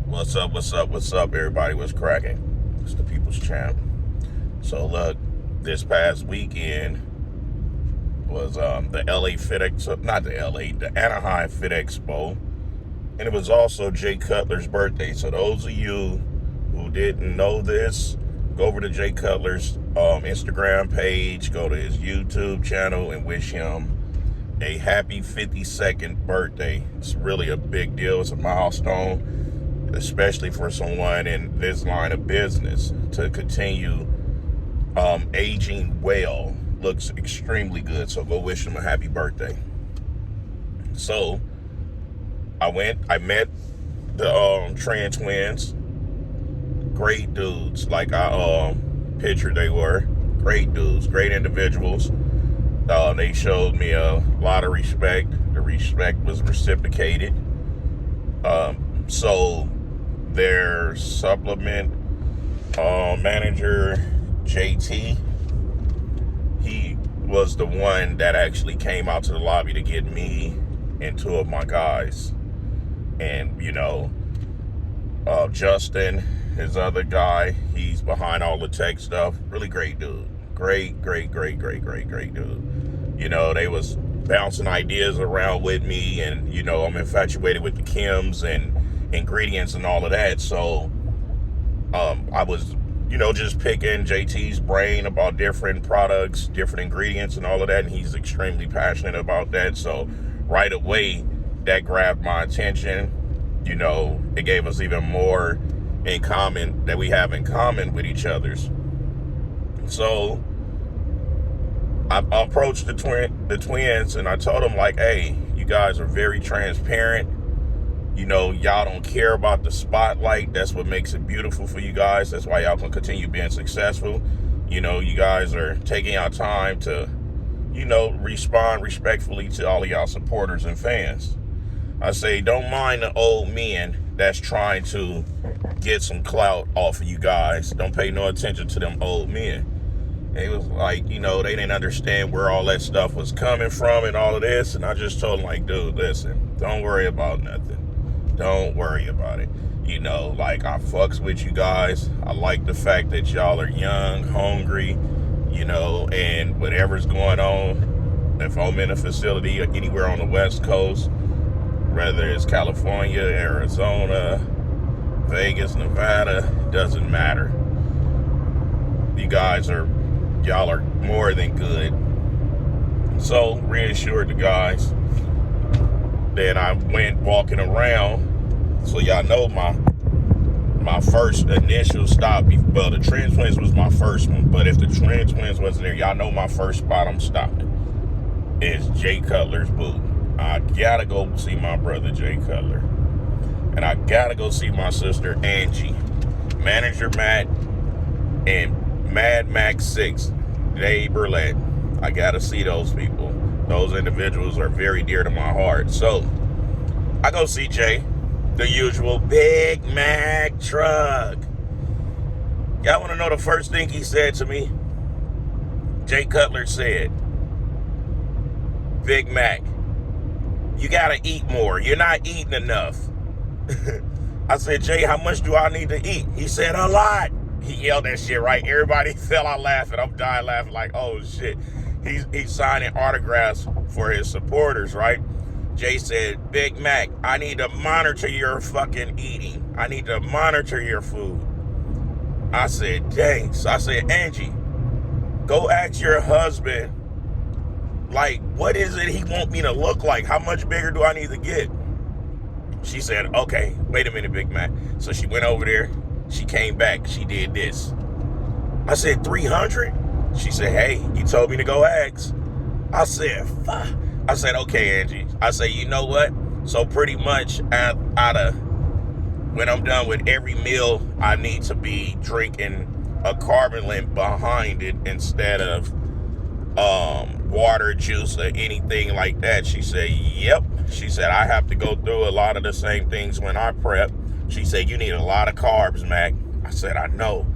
What's up, everybody? What's cracking? It's the People's Champ. So look, this past weekend was the LA Fit Expo, not the LA, the Anaheim Fit Expo, and it was also Jay Cutler's birthday. So those of you who didn't know this, go over to Jay Cutler's Instagram page, go to his YouTube channel, and wish him a happy 52nd birthday. It's really a big deal. It's a milestone, especially for someone in this line of business to continue aging well. Looks extremely good. So go wish him a happy birthday. So I met the Tran twins. Great dudes. Like I pictured they were. Great dudes, great individuals. They showed me a lot of respect. The respect was reciprocated. So their supplement manager, JT, he was the one that actually came out to the lobby to get me and two of my guys. And, Justin, his other guy, he's behind all the tech stuff. Really great dude. Great dude. They was bouncing ideas around with me, and, I'm infatuated with the chems and ingredients and all of that. So I was, just picking JT's brain about different products, different ingredients and all of that, and he's extremely passionate about that. So right away, that grabbed my attention. It gave us even more in common that we have in common with each other's. So I approached the twins and I told them, like, hey, you guys are very transparent. Y'all don't care about the spotlight. That's what makes it beautiful for you guys. That's why y'all can continue being successful. You guys are taking our time to, respond respectfully to all of y'all supporters and fans. I say, don't mind the old men that's trying to get some clout off of you guys. Don't pay no attention to them old men. It was like, they didn't understand where all that stuff was coming from and all of this. And I just told them, like, dude, listen, don't worry about nothing. Don't worry about it. I fucks with you guys. I like the fact that y'all are young, hungry, and whatever's going on, if I'm in a facility or anywhere on the West Coast, whether it's California, Arizona, Vegas, Nevada, doesn't matter. Y'all are more than good. So reassured the guys. Then I went walking around. So y'all know my first initial stop. Well, the Trend Twins was my first one, but if the Trend Twins wasn't there, y'all know my first spot I'm stopping is Jay Cutler's booth. I gotta go see my brother Jay Cutler, and I gotta go see my sister Angie, Manager Matt, and Mad Max 6, Dave Burlett. I gotta see those people. Those individuals are very dear to my heart. So I go see Jay, the usual Big Mac truck. Y'all want to know the first thing he said to me? Jay Cutler said, Big Mac, you gotta eat more. You're not eating enough. I said, Jay, how much do I need to eat? He said, a lot. He yelled that shit, right? Everybody fell out laughing. I'm dying laughing like, oh shit. He's signing autographs for his supporters, right? Jay said, Big Mac, I need to monitor your fucking eating. I need to monitor your food. I said, dang. So I said, Angie, go ask your husband, like, what is it he want me to look like? How much bigger do I need to get? She said, okay, wait a minute, Big Mac. So she went over there. She came back. She did this. I said, 300? She said, hey, you told me to go ask. I said, fuck. I said, okay, Angie. I said, you know what? So pretty much when I'm done with every meal, I need to be drinking a carbonated behind it instead of water, juice, or anything like that. She said, yep. She said, I have to go through a lot of the same things when I prep. She said, you need a lot of carbs, Mac. I said, I know.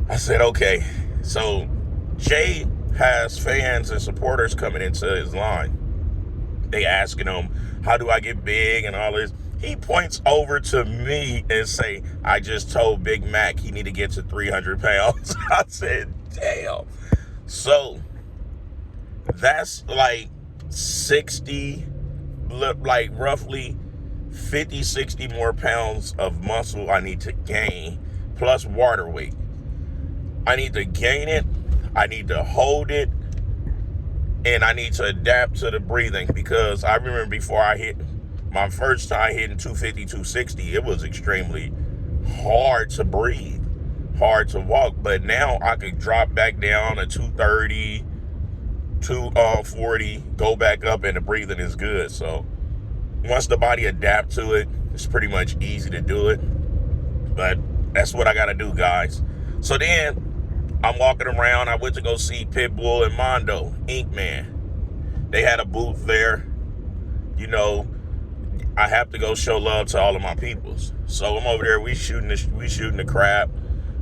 I said, okay. So Jay has fans and supporters coming into his line. They asking him, how do I get big and all this? He points over to me and say, I just told Big Mac he need to get to 300 pounds. I said, damn. So that's like 60, like roughly 50, 60 more pounds of muscle I need to gain, plus water weight. I need to gain it, I need to hold it, and I need to adapt to the breathing, because I remember before I hit my first time hitting 250, 260, it was extremely hard to breathe, hard to walk. But now I could drop back down to 230, 240, go back up, and the breathing is good. So once the body adapt to it, it's pretty much easy to do it. But that's what I got to do, guys. So then I'm walking around. I went to go see Pitbull and Mondo, Ink Man. They had a booth there. You know, I have to go show love to all of my peoples. So I'm over there. We shooting the crap.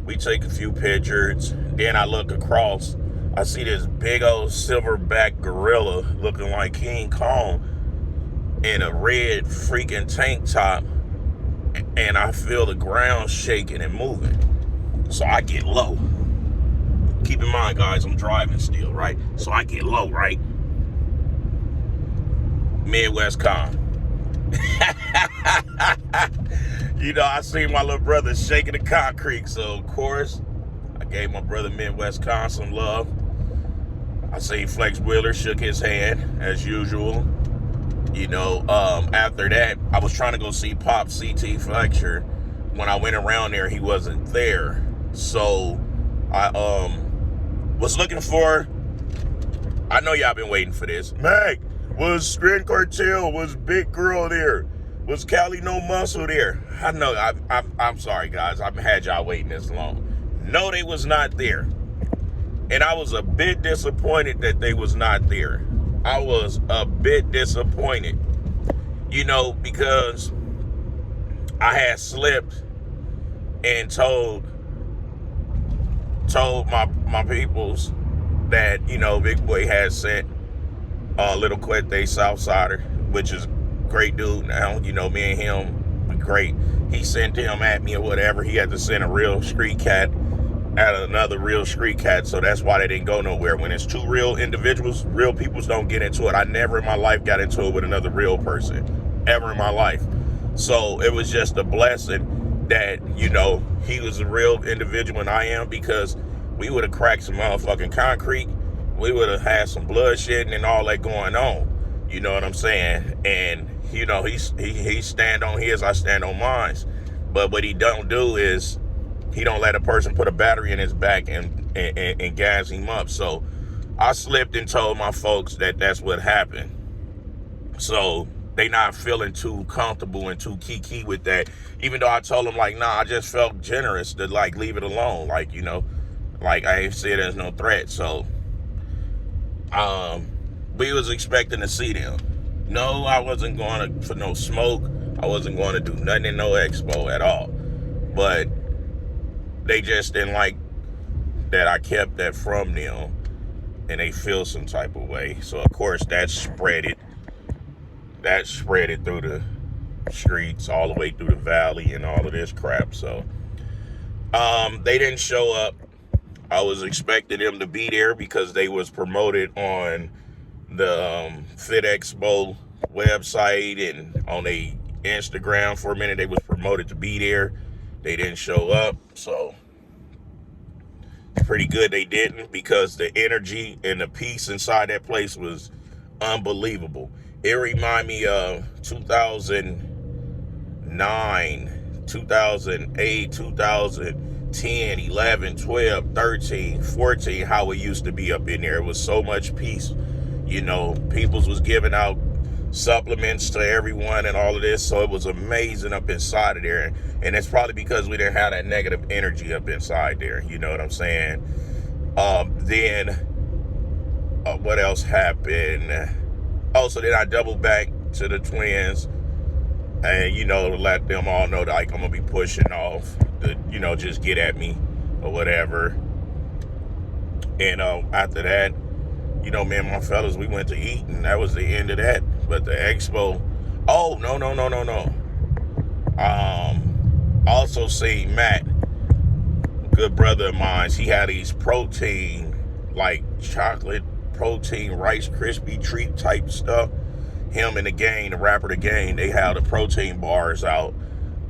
We take a few pictures. Then I look across. I see this big old silverback gorilla looking like King Kong in a red freaking tank top. And I feel the ground shaking and moving. So I get low. Keep in mind, guys, I'm driving still, right? So I get low, right? Midwest Con. You know, I seen my little brother shaking the concrete. So, of course, I gave my brother Midwest Con some love. I seen Flex Wheeler shook his hand, as usual. You know, after that, I was trying to go see Pop CT Fletcher. When I went around there, he wasn't there. So, I was looking for, I know y'all been waiting for this. Mac, was Spin Cartel, was Big Girl there? Was Cali No Muscle there? I know, I'm sorry, guys. I've had y'all waiting this long. No, they was not there. And I was a bit disappointed that they was not there. I was a bit disappointed. You know, because I had slipped and told my peoples that, you know, Big Boy had sent Little Quete Southsider, which is great dude now. You know, me and him, we great. He sent him at me or whatever. He had to send a real street cat at another real street cat, so that's why they didn't go nowhere. When it's two real individuals, real peoples don't get into it. I never in my life got into it with another real person, ever in my life. So it was just a blessing that, you know, he was a real individual and I am, because we would have cracked some motherfucking concrete. We would have had some bloodshed and all that going on. You know what I'm saying? And, you know, he stand on his, I stand on mine. But what he don't do is he don't let a person put a battery in his back and gas him up. So I slipped and told my folks that that's what happened. So they not feeling too comfortable and too kiki with that. Even though I told them, like, nah, I just felt generous to, like, leave it alone. Like, you know, like, I ain't said there's no threat. So we was expecting to see them. No, I wasn't going for no smoke. I wasn't going to do nothing in no expo at all. But they just didn't like that I kept that from them, and they feel some type of way. So of course that spread it through the streets, all the way through the valley and all of this crap. So they didn't show up. I was expecting them to be there because they was promoted on the Fit Expo website and on their Instagram. For a minute they was promoted to be there. They didn't show up, so it's pretty good they didn't, because the energy and the peace inside that place was unbelievable. It reminded me of 2009, 2008, 2010, 11, 12, 13, 14, how it used to be up in there. It was so much peace. You know, peoples was giving out supplements to everyone and all of this, so it was amazing up inside of there. And it's probably because we didn't have that negative energy up inside there, you know what I'm saying? Then what else happened? So then I doubled back to the twins and, you know, let them all know that, like, I'm gonna be pushing off to, you know, just get at me or whatever. And after that, you know, me and my fellas, we went to eat, and that was the end of that. But the expo, no. Also seen Matt, good brother of mine. He had these protein, like chocolate protein Rice Krispie treat type stuff. Him and the gang, the rapper The Gang, they have the protein bars out.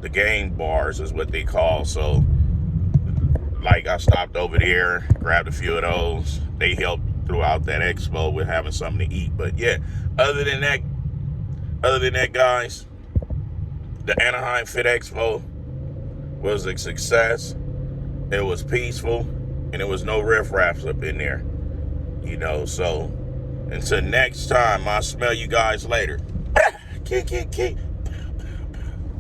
The gang bars is what they call. So, like, I stopped over there, grabbed a few of those. They helped throughout that expo with having something to eat. But yeah, other than that, guys, the Anaheim Fit Expo was a success. It was peaceful, and there was no riffraffs up in there. So until next time, I'll smell you guys later. Key.